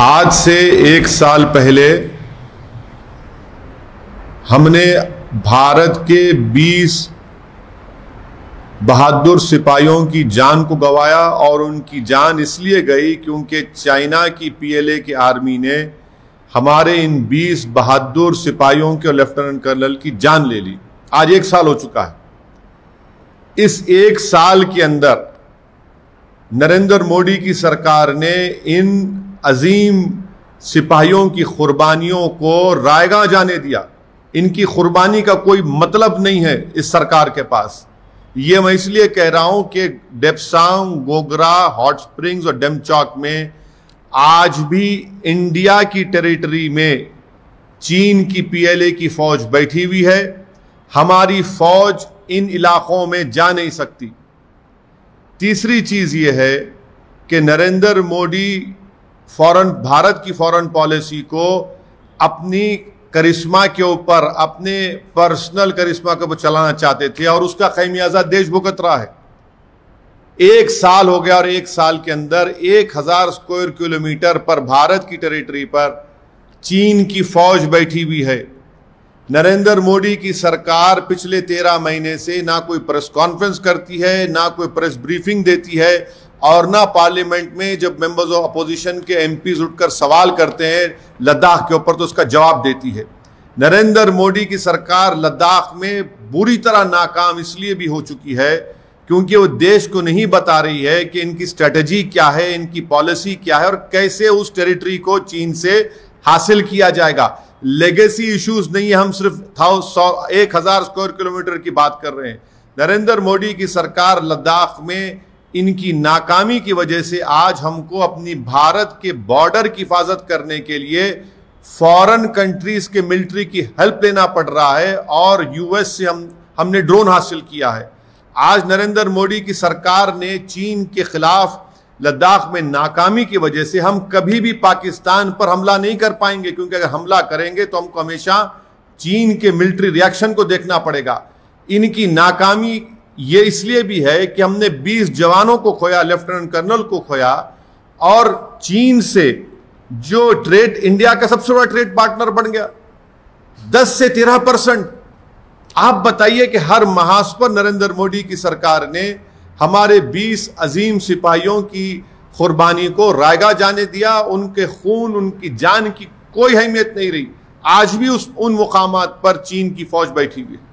आज से एक साल पहले हमने भारत के 20 बहादुर सिपाहियों की जान को गंवाया और उनकी जान इसलिए गई क्योंकि चाइना की पीएलए की आर्मी ने हमारे इन 20 बहादुर सिपाहियों के और लेफ्टिनेंट कर्नल की जान ले ली। आज एक साल हो चुका है। इस एक साल के अंदर नरेंद्र मोदी की सरकार ने इन अजीम सिपाहियों की कुर्बानियों को रायगा जाने दिया। इनकी कुर्बानी का कोई मतलब नहीं है इस सरकार के पास। ये मैं इसलिए कह रहा हूं कि डेप्सांग, गोगरा, हॉट स्प्रिंग्स और डेमचौक में आज भी इंडिया की टेरिटरी में चीन की पीएलए की फौज बैठी हुई है। हमारी फौज इन इलाकों में जा नहीं सकती। तीसरी चीज ये है कि नरेंद्र मोदी भारत की फॉरेन पॉलिसी को अपनी करिश्मा के ऊपर, अपने पर्सनल करिश्मा के ऊपर चलाना चाहते थे और उसका खमियाजा देश भुगत रहा है। एक साल हो गया और एक साल के अंदर 1000 स्क्वायर किलोमीटर पर भारत की टेरिटरी पर चीन की फौज बैठी हुई है। नरेंद्र मोदी की सरकार पिछले 13 महीने से ना कोई प्रेस कॉन्फ्रेंस करती है, ना कोई प्रेस ब्रीफिंग देती है और ना पार्लियामेंट में जब मेंबर्स ऑफ अपोजिशन के एमपीज उठकर सवाल करते हैं लद्दाख के ऊपर तो उसका जवाब देती है। नरेंद्र मोदी की सरकार लद्दाख में बुरी तरह नाकाम इसलिए भी हो चुकी है क्योंकि वो देश को नहीं बता रही है कि इनकी स्ट्रेटजी क्या है, इनकी पॉलिसी क्या है और कैसे उस टेरिटरी को चीन से हासिल किया जाएगा। लेगेसी इश्यूज नहीं है, हम सिर्फ 1000 स्क्वायर किलोमीटर की बात कर रहे हैं। नरेंद्र मोदी की सरकार लद्दाख में इनकी नाकामी की वजह से आज हमको अपनी भारत के बॉर्डर की हिफाजत करने के लिए फॉरेन कंट्रीज के मिलिट्री की हेल्प लेना पड़ रहा है और यूएस से हमने ड्रोन हासिल किया है। आज नरेंद्र मोदी की सरकार ने चीन के खिलाफ लद्दाख में नाकामी की वजह से हम कभी भी पाकिस्तान पर हमला नहीं कर पाएंगे, क्योंकि अगर हमला करेंगे तो हमको हमेशा चीन के मिलिट्री रिएक्शन को देखना पड़ेगा। इनकी नाकामी ये इसलिए भी है कि हमने 20 जवानों को खोया, लेफ्टिनेंट कर्नल को खोया और चीन से जो ट्रेड इंडिया का सबसे बड़ा ट्रेड पार्टनर बन गया 10 से 13%। आप बताइए कि हर महाज पर नरेंद्र मोदी की सरकार ने हमारे 20 अजीम सिपाहियों की कुर्बानी को रायगा जाने दिया। उनके खून, उनकी जान की कोई अहमियत नहीं रही। आज भी उन मुकामात पर चीन की फौज बैठी हुई है।